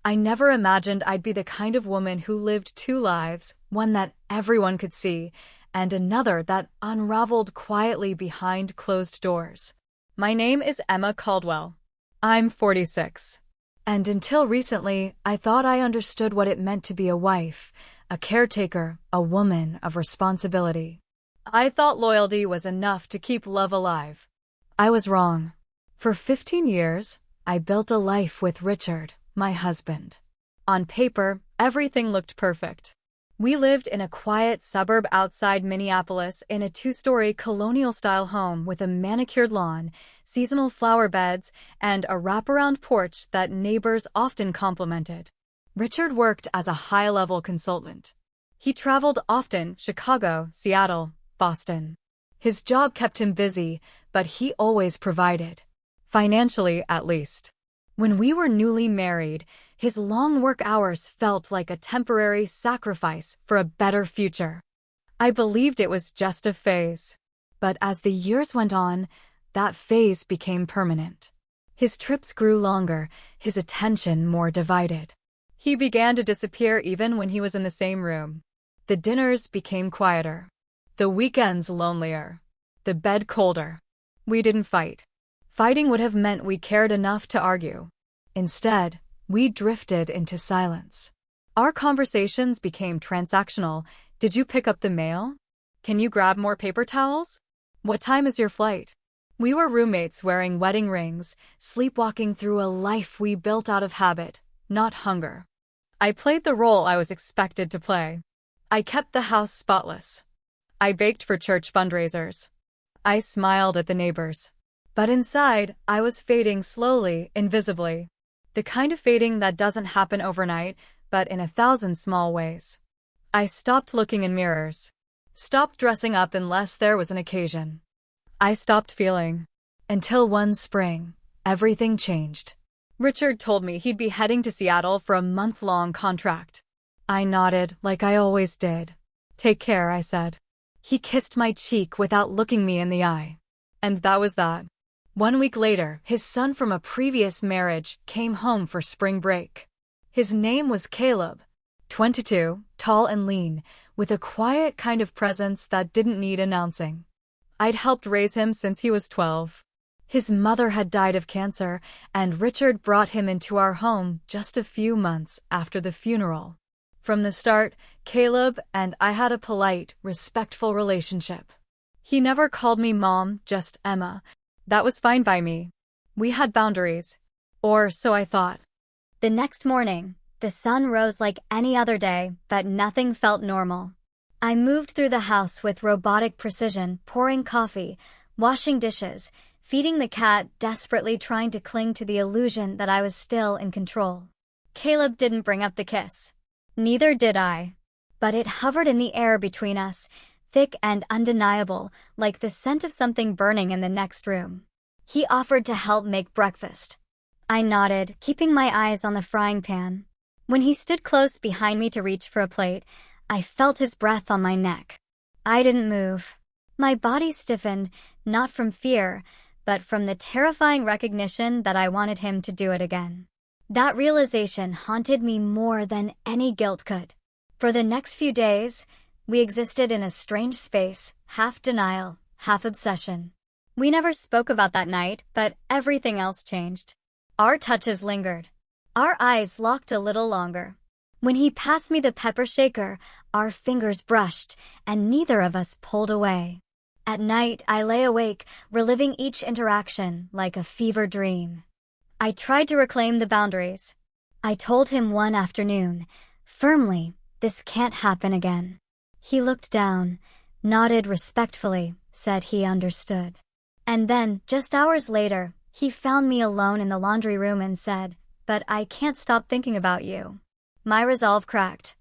I never imagined I'd be the kind of woman who lived two lives, one that everyone could see, and another that unraveled quietly behind closed doors. My name is Emma Caldwell. I'm 46. And until recently, I thought I understood what it meant to be a wife, a caretaker, a woman of responsibility. I thought loyalty was enough to keep love alive. I was wrong. For 15 years, I built a life with Richard, my husband. On paper, everything looked perfect. We lived in a quiet suburb outside Minneapolis in a two-story colonial-style home with a manicured lawn, seasonal flower beds, and a wraparound porch that neighbors often complimented. Richard worked as a high-level consultant. He traveled often: Chicago, Seattle, Boston. His job kept him busy, but he always provided. Financially, at least. When we were newly married, his long work hours felt like a temporary sacrifice for a better future. I believed it was just a phase. But as the years went on, that phase became permanent. His trips grew longer, his attention more divided. He began to disappear even when he was in the same room. The dinners became quieter. The weekends lonelier. The bed colder. We didn't fight. Fighting would have meant we cared enough to argue. Instead, we drifted into silence. Our conversations became transactional. Did you pick up the mail? Can you grab more paper towels? What time is your flight? We were roommates wearing wedding rings, sleepwalking through a life we built out of habit, not hunger. I played the role I was expected to play. I kept the house spotless. I baked for church fundraisers. I smiled at the neighbors. But inside, I was fading slowly, invisibly. The kind of fading that doesn't happen overnight, but in 1,000 small ways. I stopped looking in mirrors. Stopped dressing up unless there was an occasion. I stopped feeling. Until one spring, everything changed. Richard told me he'd be heading to Seattle for a month-long contract. I nodded like I always did. Take care, I said. He kissed my cheek without looking me in the eye. And that was that. 1 week later, his son from a previous marriage came home for spring break. His name was Caleb. 22, tall and lean, with a quiet kind of presence that didn't need announcing. I'd helped raise him since he was 12. His mother had died of cancer, and Richard brought him into our home just a few months after the funeral. From the start, Caleb and I had a polite, respectful relationship. He never called me Mom, just Emma. That was fine by me. We had boundaries. Or so I thought. The next morning, the sun rose like any other day, but nothing felt normal. I moved through the house with robotic precision, pouring coffee, washing dishes, feeding the cat, desperately trying to cling to the illusion that I was still in control. Caleb didn't bring up the kiss. Neither did I. But it hovered in the air between us, thick and undeniable, like the scent of something burning in the next room. He offered to help make breakfast. I nodded, keeping my eyes on the frying pan. When he stood close behind me to reach for a plate, I felt his breath on my neck. I didn't move. My body stiffened, not from fear, but from the terrifying recognition that I wanted him to do it again. That realization haunted me more than any guilt could. For the next few days, we existed in a strange space, half denial, half obsession. We never spoke about that night, but everything else changed. Our touches lingered. Our eyes locked a little longer. When he passed me the pepper shaker, our fingers brushed, and neither of us pulled away. At night, I lay awake, reliving each interaction like a fever dream. I tried to reclaim the boundaries. I told him one afternoon, firmly, this can't happen again. He looked down, nodded respectfully, said he understood. And then, just hours later, he found me alone in the laundry room and said, "But I can't stop thinking about you." My resolve cracked.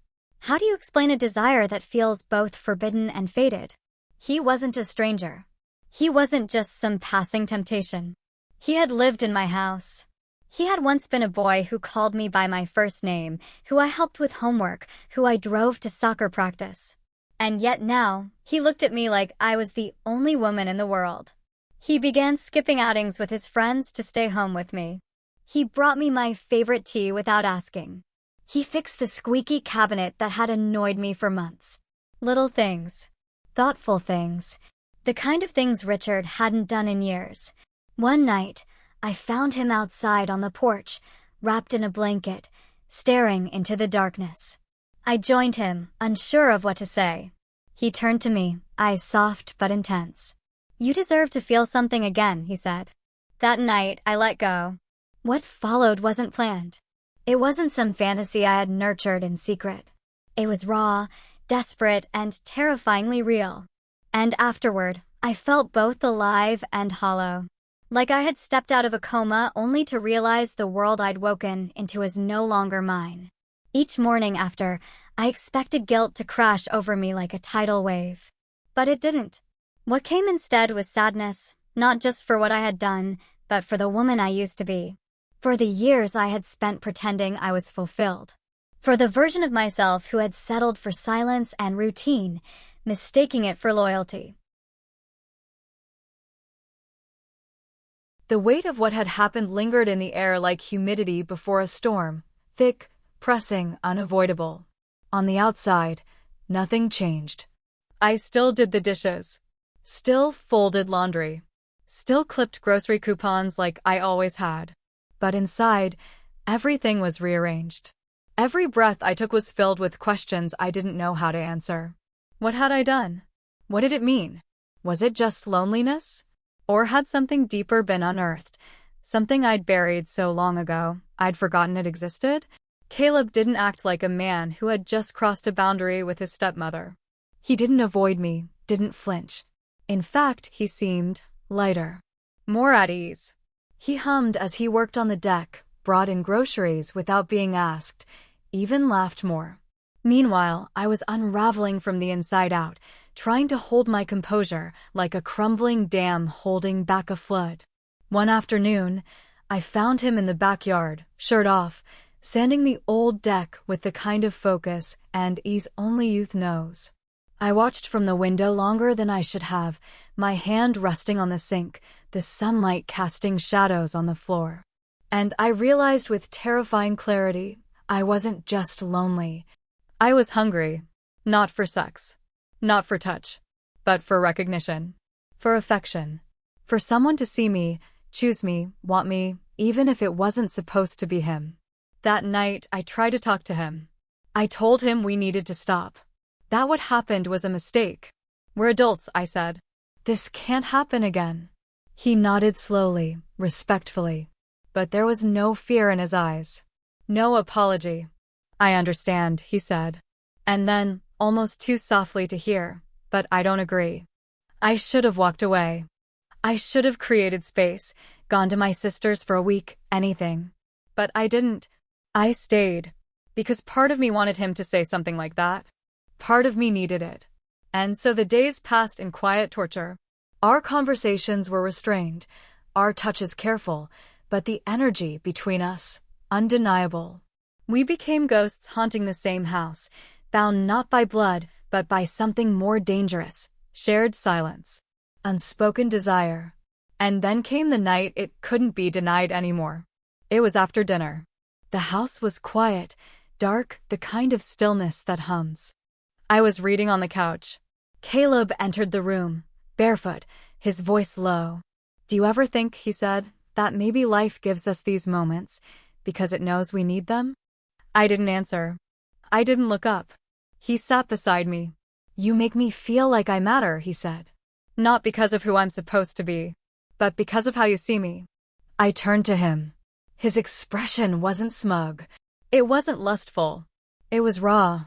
How do you explain a desire that feels both forbidden and fated? He wasn't a stranger. He wasn't just some passing temptation. He had lived in my house. He had once been a boy who called me by my first name, who I helped with homework, who I drove to soccer practice. And yet now, he looked at me like I was the only woman in the world. He began skipping outings with his friends to stay home with me. He brought me my favorite tea without asking. He fixed the squeaky cabinet that had annoyed me for months. Little things. Thoughtful things. The kind of things Richard hadn't done in years. One night, I found him outside on the porch, wrapped in a blanket, staring into the darkness. I joined him, unsure of what to say. He turned to me, eyes soft but intense. "You deserve to feel something again," he said. That night, I let go. What followed wasn't planned. It wasn't some fantasy I had nurtured in secret. It was raw, desperate, and terrifyingly real. And afterward, I felt both alive and hollow. Like I had stepped out of a coma only to realize the world I'd woken into was no longer mine. Each morning after, I expected guilt to crash over me like a tidal wave. But it didn't. What came instead was sadness, not just for what I had done, but for the woman I used to be. For the years I had spent pretending I was fulfilled. For the version of myself who had settled for silence and routine, mistaking it for loyalty. The weight of what had happened lingered in the air like humidity before a storm, thick, pressing, unavoidable. On the outside, nothing changed. I still did the dishes, still folded laundry, still clipped grocery coupons like I always had. But inside, everything was rearranged. Every breath I took was filled with questions I didn't know how to answer. What had I done? What did it mean? Was it just loneliness? Or had something deeper been unearthed? Something I'd buried so long ago, I'd forgotten it existed? Caleb didn't act like a man who had just crossed a boundary with his stepmother. He didn't avoid me, didn't flinch. In fact, he seemed lighter, more at ease. He hummed as he worked on the deck, brought in groceries without being asked, even laughed more. Meanwhile, I was unraveling from the inside out, trying to hold my composure like a crumbling dam holding back a flood. One afternoon, I found him in the backyard, shirt off, sanding the old deck with the kind of focus and ease only youth knows. I watched from the window longer than I should have, my hand resting on the sink, the sunlight casting shadows on the floor. And I realized with terrifying clarity, I wasn't just lonely. I was hungry, not for sex, not for touch, but for recognition, for affection, for someone to see me, choose me, want me, even if it wasn't supposed to be him. That night, I tried to talk to him. I told him we needed to stop. That what happened was a mistake. We're adults, I said. This can't happen again. He nodded slowly, respectfully. But there was no fear in his eyes. No apology. I understand, he said. And then, almost too softly to hear, but I don't agree. I should have walked away. I should have created space, gone to my sister's for a week, anything. But I didn't. I stayed. Because part of me wanted him to say something like that. Part of me needed it. And so the days passed in quiet torture. Our conversations were restrained, our touches careful, but the energy between us, undeniable. We became ghosts haunting the same house, bound not by blood, but by something more dangerous, shared silence, unspoken desire. And then came the night it couldn't be denied anymore. It was after dinner. The house was quiet, dark, the kind of stillness that hums. I was reading on the couch. Caleb entered the room, barefoot, his voice low. "Do you ever think," he said, "that maybe life gives us these moments because it knows we need them?" I didn't answer. I didn't look up. He sat beside me. "You make me feel like I matter," he said. "Not because of who I'm supposed to be, but because of how you see me." I turned to him. His expression wasn't smug. It wasn't lustful. It was raw.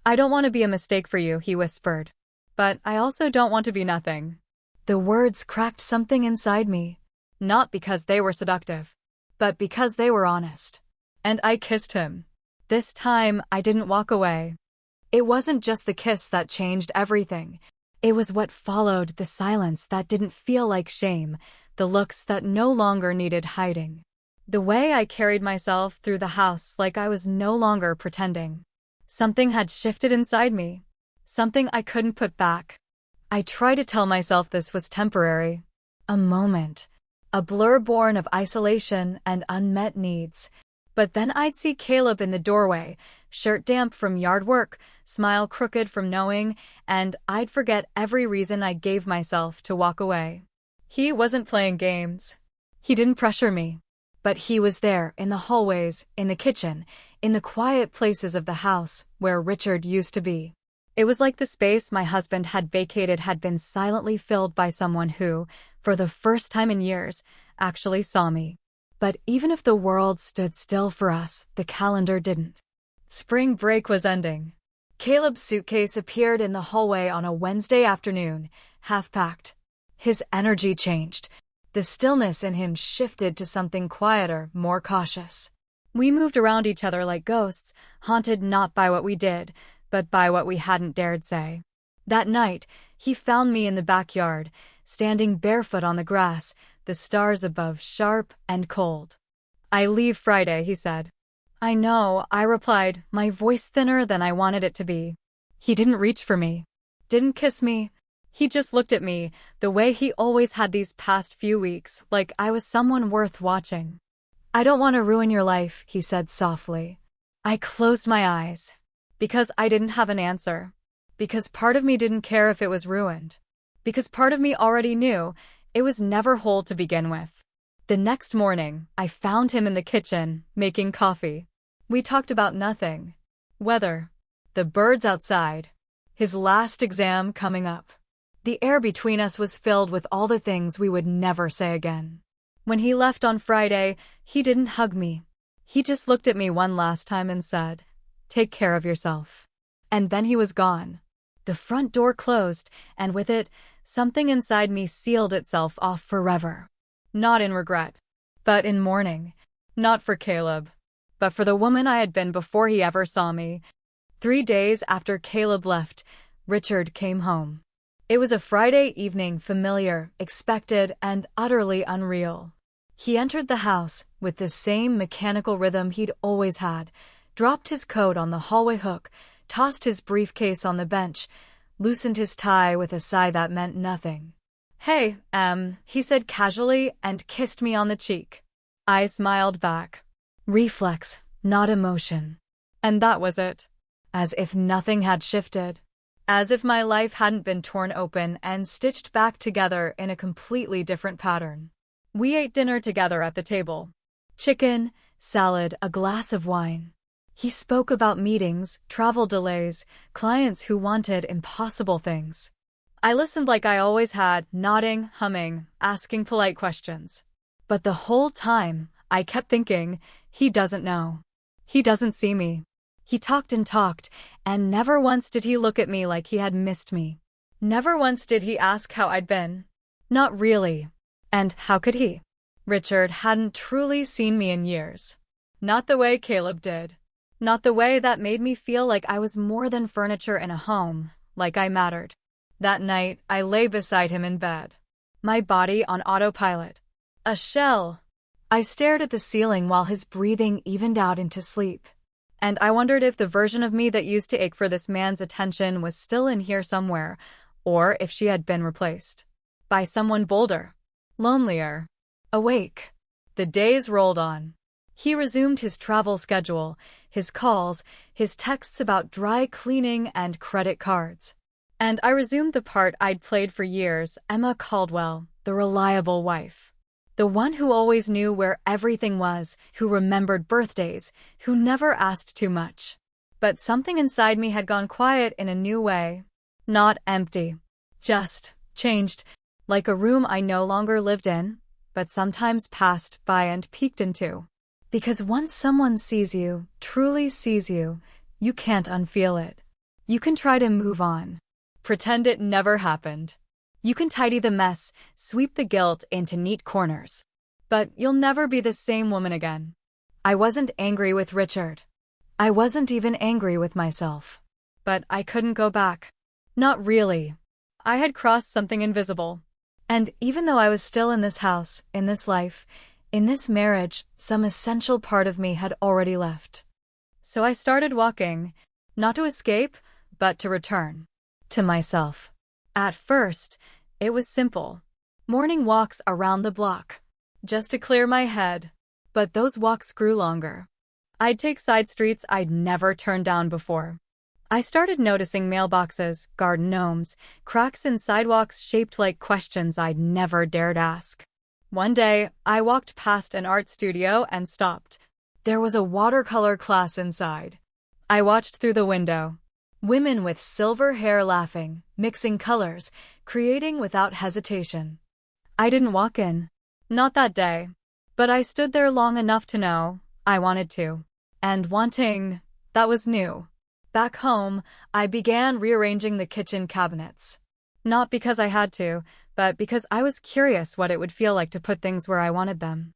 "I don't want to be a mistake for you," he whispered. "But I also don't want to be nothing." The words cracked something inside me. Not because they were seductive, but because they were honest. And I kissed him. This time, I didn't walk away. It wasn't just the kiss that changed everything. It was what followed, the silence that didn't feel like shame, the looks that no longer needed hiding. The way I carried myself through the house like I was no longer pretending. Something had shifted inside me. Something I couldn't put back. I tried to tell myself this was temporary. A moment. a blur born of isolation and unmet needs. But then I'd see Caleb in the doorway, shirt damp from yard work, smile crooked from knowing, and I'd forget every reason I gave myself to walk away. He wasn't playing games. He didn't pressure me. But he was there, in the hallways, in the kitchen, in the quiet places of the house where Richard used to be. It was like the space my husband had vacated had been silently filled by someone who, for the first time in years, actually saw me. But even if the world stood still for us, the calendar didn't. Spring break was ending. Caleb's suitcase appeared in the hallway on a Wednesday afternoon, half-packed. His energy changed. The stillness in him shifted to something quieter, more cautious. We moved around each other like ghosts, haunted not by what we did, but by what we hadn't dared say. That night, he found me in the backyard, standing barefoot on the grass, the stars above sharp and cold. "I leave Friday," he said. "I know," I replied, my voice thinner than I wanted it to be. He didn't reach for me, didn't kiss me. He just looked at me, the way he always had these past few weeks, like I was someone worth watching. "I don't want to ruin your life," he said softly. I closed my eyes. Because I didn't have an answer. Because part of me didn't care if it was ruined. Because part of me already knew it was never whole to begin with. The next morning, I found him in the kitchen, making coffee. We talked about nothing. Weather. The birds outside. His last exam coming up. The air between us was filled with all the things we would never say again. When he left on Friday, he didn't hug me. He just looked at me one last time and said, "Take care of yourself." And then he was gone. The front door closed, and with it, something inside me sealed itself off forever. Not in regret, but in mourning. Not for Caleb, but for the woman I had been before he ever saw me. 3 days after Caleb left, Richard came home. It was a Friday evening, familiar, expected, and utterly unreal. He entered the house with the same mechanical rhythm he'd always had, dropped his coat on the hallway hook, tossed his briefcase on the bench, loosened his tie with a sigh that meant nothing. "Hey, he said casually and kissed me on the cheek. I smiled back. Reflex, not emotion. And that was it. As if nothing had shifted. As if my life hadn't been torn open and stitched back together in a completely different pattern. We ate dinner together at the table. Chicken, salad, a glass of wine. He spoke about meetings, travel delays, clients who wanted impossible things. I listened like I always had, nodding, humming, asking polite questions. But the whole time, I kept thinking, he doesn't know. He doesn't see me. He talked, and never once did he look at me like he had missed me. Never once did he ask how I'd been. Not really. And how could he? Richard hadn't truly seen me in years. Not the way Caleb did. Not the way that made me feel like I was more than furniture in a home, like I mattered. That night, I lay beside him in bed. My body on autopilot. A shell. I stared at the ceiling while his breathing evened out into sleep. And I wondered if the version of me that used to ache for this man's attention was still in here somewhere, or if she had been replaced by someone bolder, lonelier, awake. The days rolled on. He resumed his travel schedule, his calls, his texts about dry cleaning and credit cards. And I resumed the part I'd played for years, Emma Caldwell, the reliable wife. The one who always knew where everything was, who remembered birthdays, who never asked too much. But something inside me had gone quiet in a new way. Not empty. Just changed, like a room I no longer lived in, but sometimes passed by and peeked into. Because once someone sees you, truly sees you, you can't unfeel it. You can try to move on. Pretend it never happened. You can tidy the mess, sweep the guilt into neat corners. But you'll never be the same woman again. I wasn't angry with Richard. I wasn't even angry with myself. But I couldn't go back. Not really. I had crossed something invisible. And even though I was still in this house, in this life, in this marriage, some essential part of me had already left. So I started walking, not to escape, but to return. To myself. At first, it was simple. Morning walks around the block. just to clear my head. But those walks grew longer. I'd take side streets I'd never turned down before. I started noticing mailboxes, garden gnomes, cracks in sidewalks shaped like questions I'd never dared ask. One day, I walked past an art studio and stopped. There was a watercolor class inside. I watched through the window. Women with silver hair laughing, mixing colors, creating without hesitation. I didn't walk in. Not that day. But I stood there long enough to know I wanted to. And wanting, that was new. Back home, I began rearranging the kitchen cabinets. Not because I had to, but because I was curious what it would feel like to put things where I wanted them.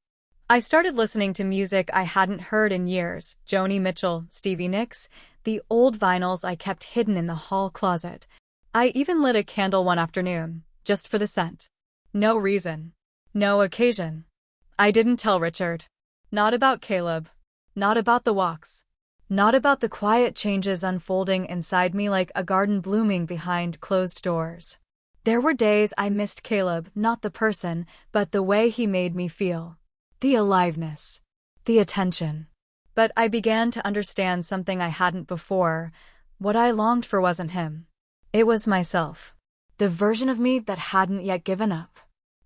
I started listening to music I hadn't heard in years, Joni Mitchell, Stevie Nicks, the old vinyls I kept hidden in the hall closet. I even lit a candle one afternoon, just for the scent. No reason. No occasion. I didn't tell Richard. Not about Caleb. Not about the walks. Not about the quiet changes unfolding inside me like a garden blooming behind closed doors. There were days I missed Caleb, not the person, but the way he made me feel. The aliveness. The attention. But I began to understand something I hadn't before. What I longed for wasn't him. It was myself. The version of me that hadn't yet given up.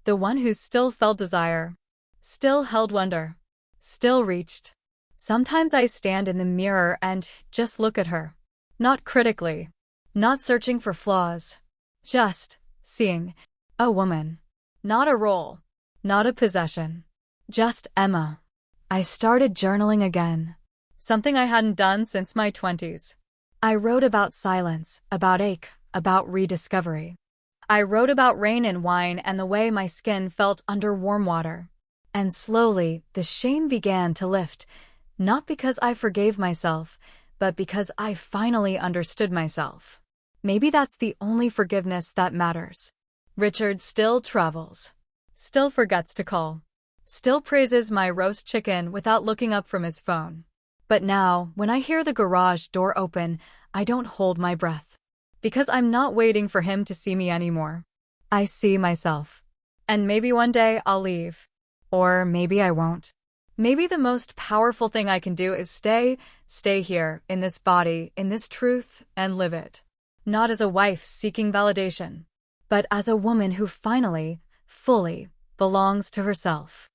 The one who still felt desire. Still held wonder. Still reached. Sometimes I stand in the mirror and just look at her. Not critically. Not searching for flaws. Just seeing a woman. Not a role. Not a possession. Just Emma. I started journaling again. Something I hadn't done since my 20s. I wrote about silence, about ache, about rediscovery. I wrote about rain and wine and the way my skin felt under warm water. And slowly, the shame began to lift. Not because I forgave myself, but because I finally understood myself. Maybe that's the only forgiveness that matters. Richard still travels. Still forgets to call. Still praises my roast chicken without looking up from his phone. But now, when I hear the garage door open, I don't hold my breath. Because I'm not waiting for him to see me anymore. I see myself. And maybe one day I'll leave. Or maybe I won't. Maybe the most powerful thing I can do is stay here, in this body, in this truth, and live it. Not as a wife seeking validation, but as a woman who finally, fully, belongs to herself.